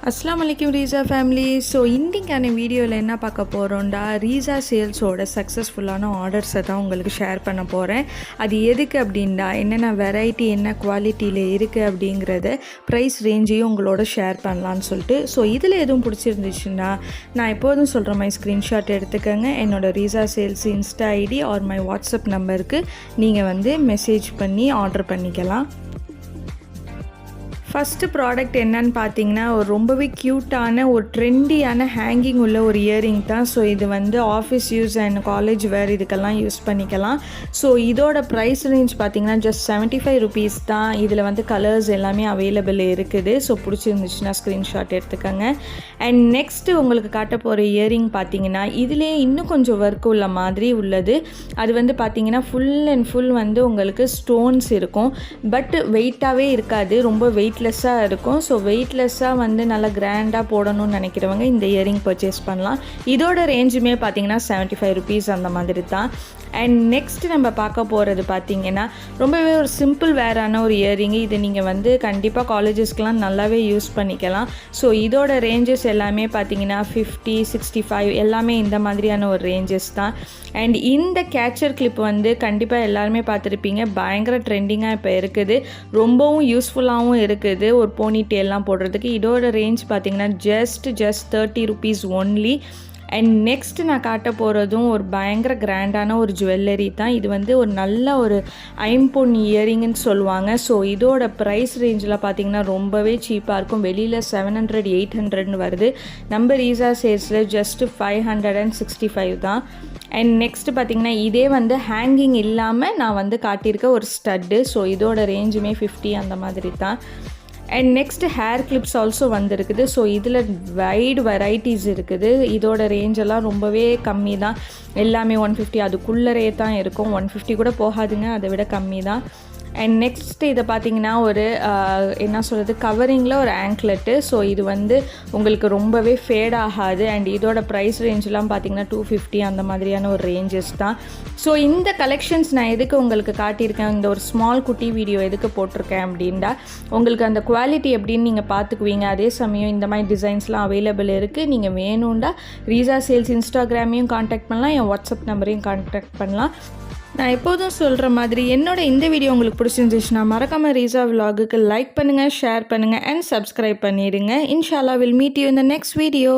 अस्सलाम वालेकुम Reeza family. So இன்றைக்கான வீடியோவில் என்ன பார்க்க போகிறோம்டா, ரீசா சேல்ஸோட சக்ஸஸ்ஃபுல்லான ஆர்டர்ஸை தான் உங்களுக்கு ஷேர் பண்ண போகிறேன். அது எதுக்கு அப்படின்டா, என்னென்ன வெரைட்டி என்ன குவாலிட்டியில் இருக்குது அப்படிங்கிறத ப்ரைஸ் ரேஞ்சையும் உங்களோட ஷேர் பண்ணலான்னு சொல்லிட்டு. ஸோ இதில் எதுவும் பிடிச்சிருந்துச்சுன்னா நான் எப்போதும் சொல்கிற மாதிரி ஸ்க்ரீன்ஷாட் எடுத்துக்கோங்க. என்னோடய Reesa sales Insta ID or my WhatsApp நம்பருக்கு நீங்கள் மெசேஜ் பண்ணி ஆர்டர் பண்ணிக்கலாம். ஃபஸ்ட்டு ப்ராடக்ட் என்னன்னு பார்த்தீங்கன்னா, ஒரு ரொம்பவே க்யூட்டான ஒரு ட்ரெண்டியான ஹேங்கிங் உள்ள ஒரு இயரிங் தான். ஸோ இது ஆஃபீஸ் யூஸ் அண்ட் காலேஜ் வேர் இதுக்கெல்லாம் யூஸ் பண்ணிக்கலாம். ஸோ இதோட ப்ரைஸ் ரேஞ்ச் பார்த்தீங்கன்னா ஜஸ்ட் 75 rupees தான். இதில் கலர்ஸ் எல்லாமே அவைலபிள் இருக்குது. ஸோ பிடிச்சிருந்துச்சுன்னா ஸ்க்ரீன்ஷாட் எடுத்துக்கோங்க. அண்ட் நெக்ஸ்ட்டு உங்களுக்கு காட்ட போகிற இயரிங் பார்த்தீங்கன்னா இதிலே இன்னும் கொஞ்சம் ஒர்க் உள்ள மாதிரி உள்ளது. அது பார்த்தீங்கன்னா ஃபுல் அண்ட் ஃபுல் உங்களுக்கு ஸ்டோன்ஸ் இருக்கும். பட் வெயிட்டாகவே இருக்காது, ரொம்ப வெயிட்லெஸ்ஸாக இருக்கும். ஸோ வெயிட்லெஸ்ஸாக நல்லா கிராண்டாக போடணும்னு நினைக்கிறவங்க இந்த இயரிங் பர்ச்சேஸ் பண்ணலாம். இதோட ரேஞ்சுமே பார்த்தீங்கன்னா 75 rupees அந்த மாதிரி தான். அண்ட் நெக்ஸ்ட் நம்ம பார்க்க போகிறது பார்த்தீங்கன்னா ரொம்பவே ஒரு சிம்பிள் வேரான ஒரு இயரிங். இது நீங்கள் கண்டிப்பாக காலேஜஸ்க்கெலாம் நல்லாவே யூஸ் பண்ணிக்கலாம். ஸோ இதோட ரேஞ்சஸ் எல்லாமே பார்த்தீங்கன்னா 50, 65 எல்லாமே இந்த மாதிரியான ஒரு ரேஞ்சஸ் தான். அண்ட் இந்த கேச்சர் கிளிப் கண்டிப்பாக எல்லாருமே பார்த்துருப்பீங்க, பயங்கர ட்ரெண்டிங்காக இப்போ இருக்குது, ரொம்பவும் யூஸ்ஃபுல்லாகவும் இருக்குது ஒரு போனிடெயில்லாம் போடுறதுக்கு. இதோட ரேஞ்ச் பார்த்தீங்கன்னா just 30 rupees only. And next நான் காட்ட போகிறதும் ஒரு பயங்கர கிராண்டான ஒரு ஜுவல்லரி தான். இது ஒரு நல்ல ஒரு ஐம்பொன் இயரிங்னு சொல்லுவாங்க. ஸோ இதோட ப்ரைஸ் ரேஞ்சில் பார்த்திங்கன்னா ரொம்பவே சீப்பாக இருக்கும். வெளியில் 700, 800 வருது. நம்ம ரீசா சேல்ஸில் ஜஸ்ட்டு 565 தான். அண்ட் நெக்ஸ்ட் பார்த்திங்கன்னா இதே ஹேங்கிங் இல்லாமல் நான் காட்டியிருக்க ஒரு ஸ்டட்டு. ஸோ இதோட ரேஞ்சுமே 50 அந்த மாதிரி தான். And next hair clips also இருக்குது. ஸோ இதில் வைடு வெரைட்டிஸ் இருக்குது. இதோட ரேஞ்செல்லாம் ரொம்பவே கம்மி தான், எல்லாமே 150 அதுக்குள்ளரே தான் இருக்கும். 150 கூட போகாதுங்க, அதை விட கம்மி தான். அண்ட் நெக்ஸ்ட் இதை பார்த்தீங்கன்னா ஒரு என்ன சொல்கிறது, கவரிங்கில் ஒரு ஆங்க்லெட்டு. ஸோ இது உங்களுக்கு ரொம்பவே ஃபேட் ஆகாது. அண்ட் இதோட ப்ரைஸ் ரேஞ்செலாம் பார்த்தீங்கன்னா 250 அந்த மாதிரியான ஒரு ரேஞ்சஸ் தான். ஸோ இந்த கலெக்ஷன்ஸ் நான் எதுக்கு உங்களுக்கு காட்டியிருக்கேன், இந்த ஒரு ஸ்மால் குட்டி வீடியோ எதுக்கு போட்டிருக்கேன் அப்படின்டா, உங்களுக்கு அந்த குவாலிட்டி எப்படின்னு நீங்கள் பார்த்துக்குவீங்க. அதே சமயம் இந்த மாதிரி டிசைன்ஸ்லாம் அவைலபிள் இருக்குது. நீங்கள் வேணும்டா ரீசா சேல்ஸ் இன்ஸ்டாகிராமையும் காண்டாக்ட் பண்ணலாம், என் வாட்ஸ்அப் நம்பரையும் காண்டாக்ட் பண்ணலாம். நான் எப்போதும் சொல்கிற மாதிரி என்னோட இந்த வீடியோ உங்களுக்கு பிடிச்சிருந்துச்சுன்னா மறக்காமல் ரீசா விலாகுக்கு லைக் பண்ணுங்கள், ஷேர் பண்ணுங்கள் அண்ட் சப்ஸ்கிரைப் பண்ணிடுங்க. இன்ஷால்லா will meet you in the next video.